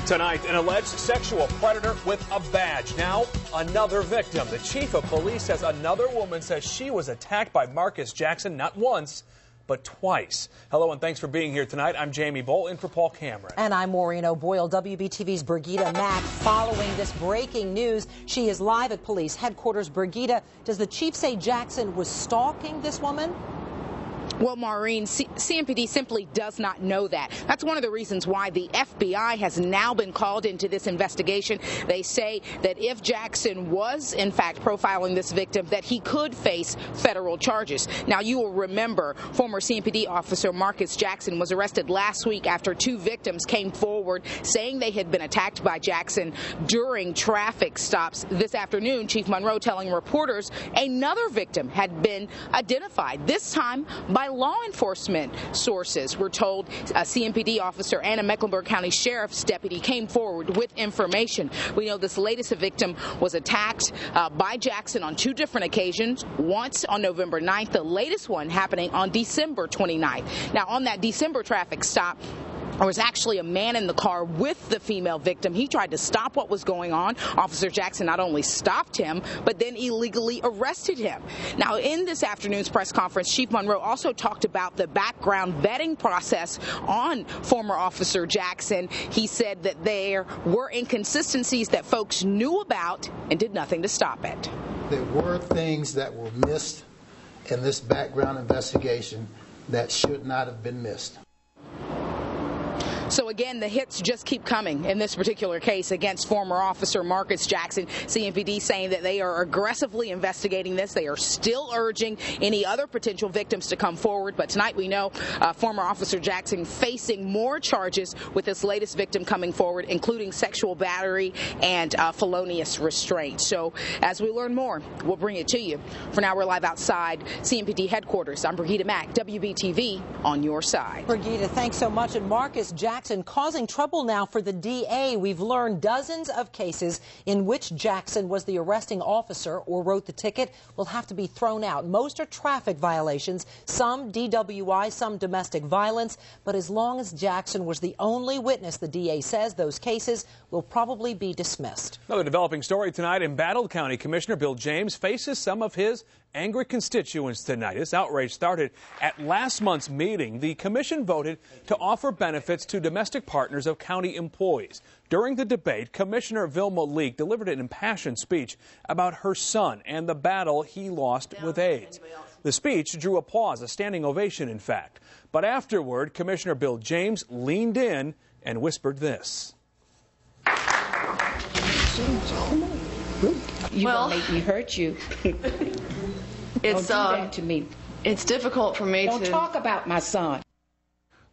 Tonight, an alleged sexual predator with a badge. Now, another victim. The chief of police says another woman says she was attacked by Marcus Jackson not once, but twice. Hello and thanks for being here tonight. I'm Jamie Boll in for Paul Cameron. And I'm Maureen O'Boyle. WBTV's Brigida Mack following this breaking news. She is live at police headquarters. Brigida, does the chief say Jackson was stalking this woman? Well, Maureen, CMPD simply does not know that. That's one of the reasons why the FBI has now been called into this investigation. They say that if Jackson was, in fact, profiling this victim, that he could face federal charges. Now, you will remember former CMPD officer Marcus Jackson was arrested last week after two victims came forward saying they had been attacked by Jackson during traffic stops. This afternoon, Chief Monroe telling reporters another victim had been identified, this time by law enforcement sources. We're told a CMPD officer and a Mecklenburg County Sheriff's deputy came forward with information. We know this latest victim was attacked by Jackson on two different occasions, once on November 9th, the latest one happening on December 29th. Now, on that December traffic stop, there was actually a man in the car with the female victim. He tried to stop what was going on. Officer Jackson not only stopped him, but then illegally arrested him. Now, in this afternoon's press conference, Chief Monroe also talked about the background vetting process on former Officer Jackson. He said that there were inconsistencies that folks knew about and did nothing to stop it. There were things that were missed in this background investigation that should not have been missed. So again, the hits just keep coming in this particular case against former officer Marcus Jackson. CMPD saying that they are aggressively investigating this. They are still urging any other potential victims to come forward. But tonight we know former officer Jackson facing more charges with this latest victim coming forward, including sexual battery and felonious restraint. So as we learn more, we'll bring it to you. For now, we're live outside CMPD headquarters. I'm Brigida Mack, WBTV, on your side. Brigida, thanks so much. And Marcus Jackson causing trouble now for the DA. We've learned dozens of cases in which Jackson was the arresting officer or wrote the ticket will have to be thrown out. Most are traffic violations, some DWI, some domestic violence. But as long as Jackson was the only witness, the DA says those cases will probably be dismissed. Another developing story tonight. Embattled County Commissioner Bill James faces some of his angry constituents tonight. This outrage started at last month's meeting. The commission voted to offer benefits to domestic partners of county employees. During the debate, Commissioner Vilma Leak delivered an impassioned speech about her son and the battle he lost with AIDS. The speech drew applause, a standing ovation, in fact. But afterward, Commissioner Bill James leaned in and whispered this. You gonna make me hurt you. It's Don't do that to me. It's difficult for me Don't to talk about my son.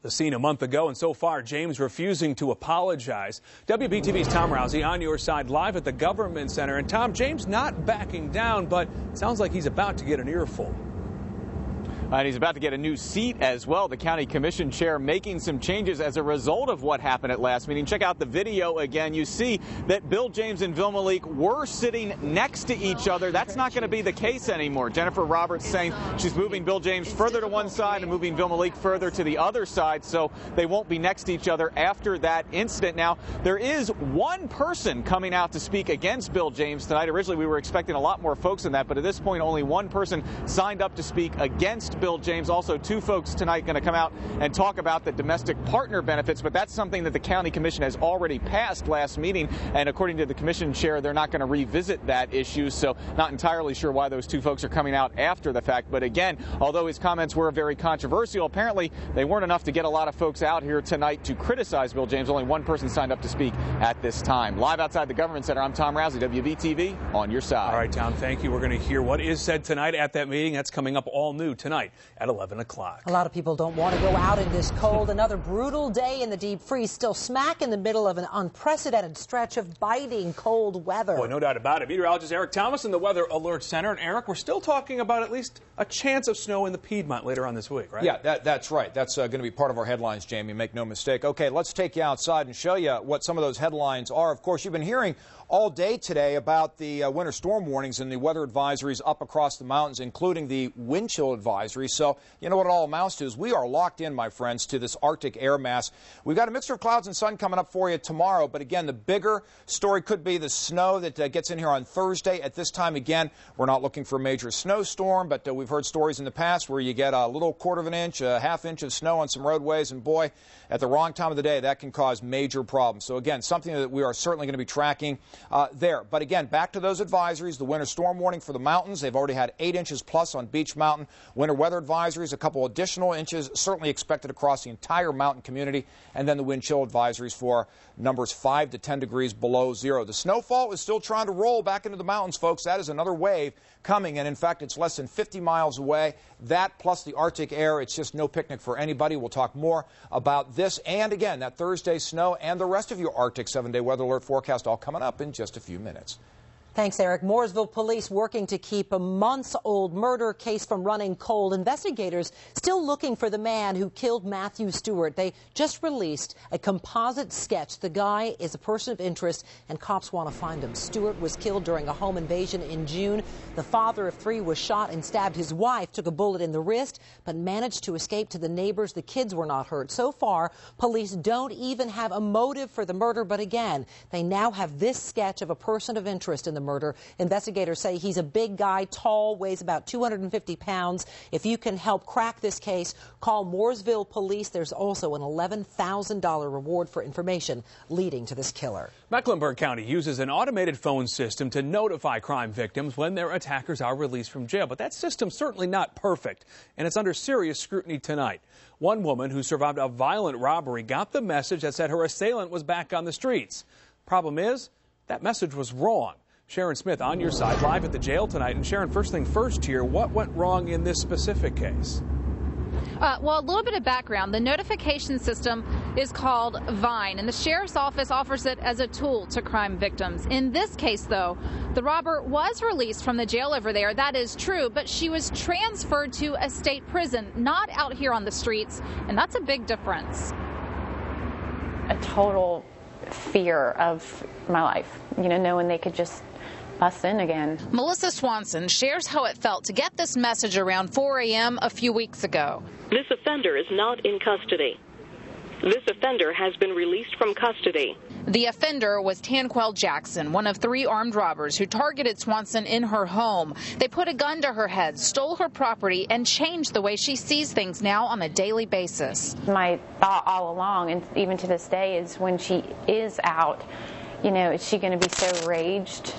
The scene a month ago, and so far, James refusing to apologize. WBTV's Tom Rousey on your side live at the Government Center. And Tom, James not backing down, but it sounds like he's about to get an earful. And he's about to get a new seat as well. The county commission chair making some changes as a result of what happened at last meeting. Check out the video again. You see that Bill James and Vilma Leak were sitting next to each other. That's not going to be the case anymore. Jennifer Roberts saying she's moving Bill James further to one side and moving Vilma Leak further to the other side, so they won't be next to each other after that incident. Now, there is one person coming out to speak against Bill James tonight. Originally, we were expecting a lot more folks than that, but at this point, only one person signed up to speak against Bill James. Also, two folks tonight going to come out and talk about the domestic partner benefits, but that's something that the county commission has already passed last meeting, and according to the commission chair, they're not going to revisit that issue, so not entirely sure why those two folks are coming out after the fact. But again, although his comments were very controversial, apparently they weren't enough to get a lot of folks out here tonight to criticize Bill James. Only one person signed up to speak at this time. Live outside the Government Center, I'm Tom Rousey, WBTV, on your side. All right, Tom, thank you. We're going to hear what is said tonight at that meeting. That's coming up all new tonight at 11 o'clock. A lot of people don't want to go out in this cold. Another brutal day in the deep freeze, still smack in the middle of an unprecedented stretch of biting cold weather. Boy, no doubt about it. Meteorologist Eric Thomas in the Weather Alert Center. And Eric, we're still talking about at least a chance of snow in the Piedmont later on this week, right? Yeah, that's right. That's going to be part of our headlines, Jamie. Make no mistake. Okay, let's take you outside and show you what some of those headlines are. Of course, you've been hearing all day today about the winter storm warnings and the weather advisories up across the mountains, including the wind chill advisory. advisory. So you know what it all amounts to is we are locked in, my friends, to this Arctic air mass. We've got a mixture of clouds and sun coming up for you tomorrow. But again, the bigger story could be the snow that gets in here on Thursday. At this time, again, we're not looking for a major snowstorm, but we've heard stories in the past where you get a little quarter of an inch, a half inch of snow on some roadways, and boy, at the wrong time of the day, that can cause major problems. So again, something that we are certainly going to be tracking there. But again, back to those advisories, the winter storm warning for the mountains. They've already had 8 inches plus on Beach Mountain. Winter weather advisories, a couple additional inches certainly expected across the entire mountain community. And then the wind chill advisories for numbers 5 to 10 degrees below zero. The snowfall is still trying to roll back into the mountains, folks. That is another wave coming, and in fact, it's less than 50 miles away. That plus the Arctic air, it's just no picnic for anybody. We'll talk more about this and again, that Thursday snow and the rest of your Arctic 7-day weather alert forecast all coming up in just a few minutes. Thanks, Eric. Mooresville police working to keep a months-old murder case from running cold. Investigators still looking for the man who killed Matthew Stewart. They just released a composite sketch. The guy is a person of interest, and cops want to find him. Stewart was killed during a home invasion in June. The father of 3 was shot and stabbed. His wife took a bullet in the wrist, but managed to escape to the neighbors. The kids were not hurt. So far, police don't even have a motive for the murder, but again, they now have this sketch of a person of interest in the murder. Investigators say he's a big guy, tall, weighs about 250 pounds. If you can help crack this case, call Mooresville Police. There's also an $11,000 reward for information leading to this killer. Mecklenburg County uses an automated phone system to notify crime victims when their attackers are released from jail. But that system's certainly not perfect, and it's under serious scrutiny tonight. One woman who survived a violent robbery got the message that said her assailant was back on the streets. Problem is, that message was wrong. Sharon Smith on your side, live at the jail tonight. And Sharon, first thing first here, what went wrong in this specific case? Well, a little bit of background. The notification system is called Vine, and the sheriff's office offers it as a tool to crime victims. In this case, though, the robber was released from the jail over there. That is true, but she was transferred to a state prison, not out here on the streets, and that's a big difference. A total fear of my life, knowing they could just bust in again. Melissa Swanson shares how it felt to get this message around 4 a.m. a few weeks ago. This offender is not in custody. This offender has been released from custody. The offender was Tanquell Jackson, one of 3 armed robbers who targeted Swanson in her home. They put a gun to her head, stole her property, and changed the way she sees things now on a daily basis. My thought all along, and even to this day, is when she is out, is she going to be so raged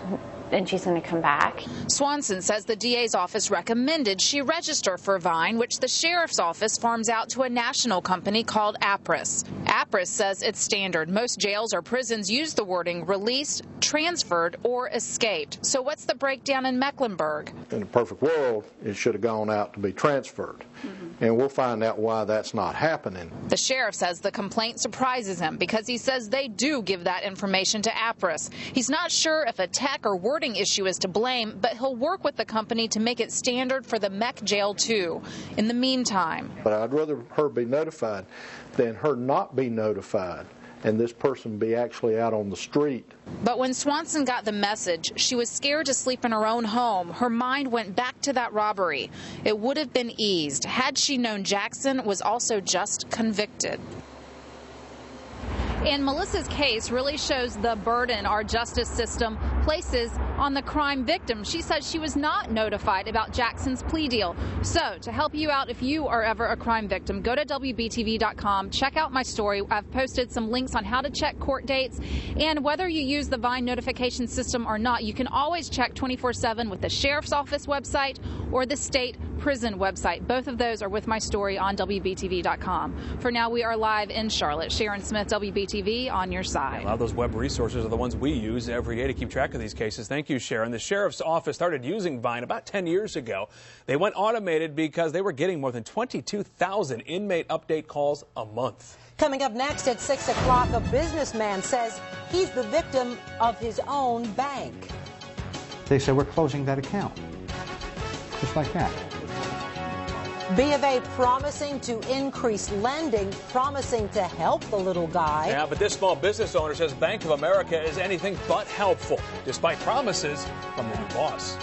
and she's going to come back? Swanson says the DA's office recommended she register for Vine, which the sheriff's office farms out to a national company called Appriss. Appriss says it's standard. Most jails or prisons use the wording released, transferred, or escaped. So what's the breakdown in Mecklenburg? In a perfect world, it should have gone out to be transferred. And we'll find out why that's not happening. The sheriff says the complaint surprises him because he says they do give that information to Appriss. He's not sure if a tech or wording issue is to blame, but he'll work with the company to make it standard for the Mech jail too. In the meantime. But I'd rather her be notified than her not be notified and this person be actually out on the street. But when Swanson got the message, she was scared to sleep in her own home. Her mind went back to that robbery. It would have been eased had she known Jackson was also just convicted. And Melissa's case really shows the burden our justice system places on the crime victim. She says she was not notified about Jackson's plea deal. So to help you out if you are ever a crime victim, go to WBTV.com, check out my story. I've posted some links on how to check court dates. And whether you use the Vine notification system or not, you can always check 24/7 with the sheriff's office website or the state prison website. Both of those are with my story on WBTV.com. For now, we are live in Charlotte. Sharon Smith, WBTV, on your side. A lot of those web resources are the ones we use every day to keep track of these cases. Thank you, Sharon. The sheriff's office started using Vine about 10 years ago. They went automated because they were getting more than 22,000 inmate update calls a month. Coming up next at 6 o'clock, a businessman says he's the victim of his own bank. They said, we're closing that account. Just like that. B of A promising to increase lending, promising to help the little guy. Yeah, but this small business owner says Bank of America is anything but helpful, despite promises from the new boss.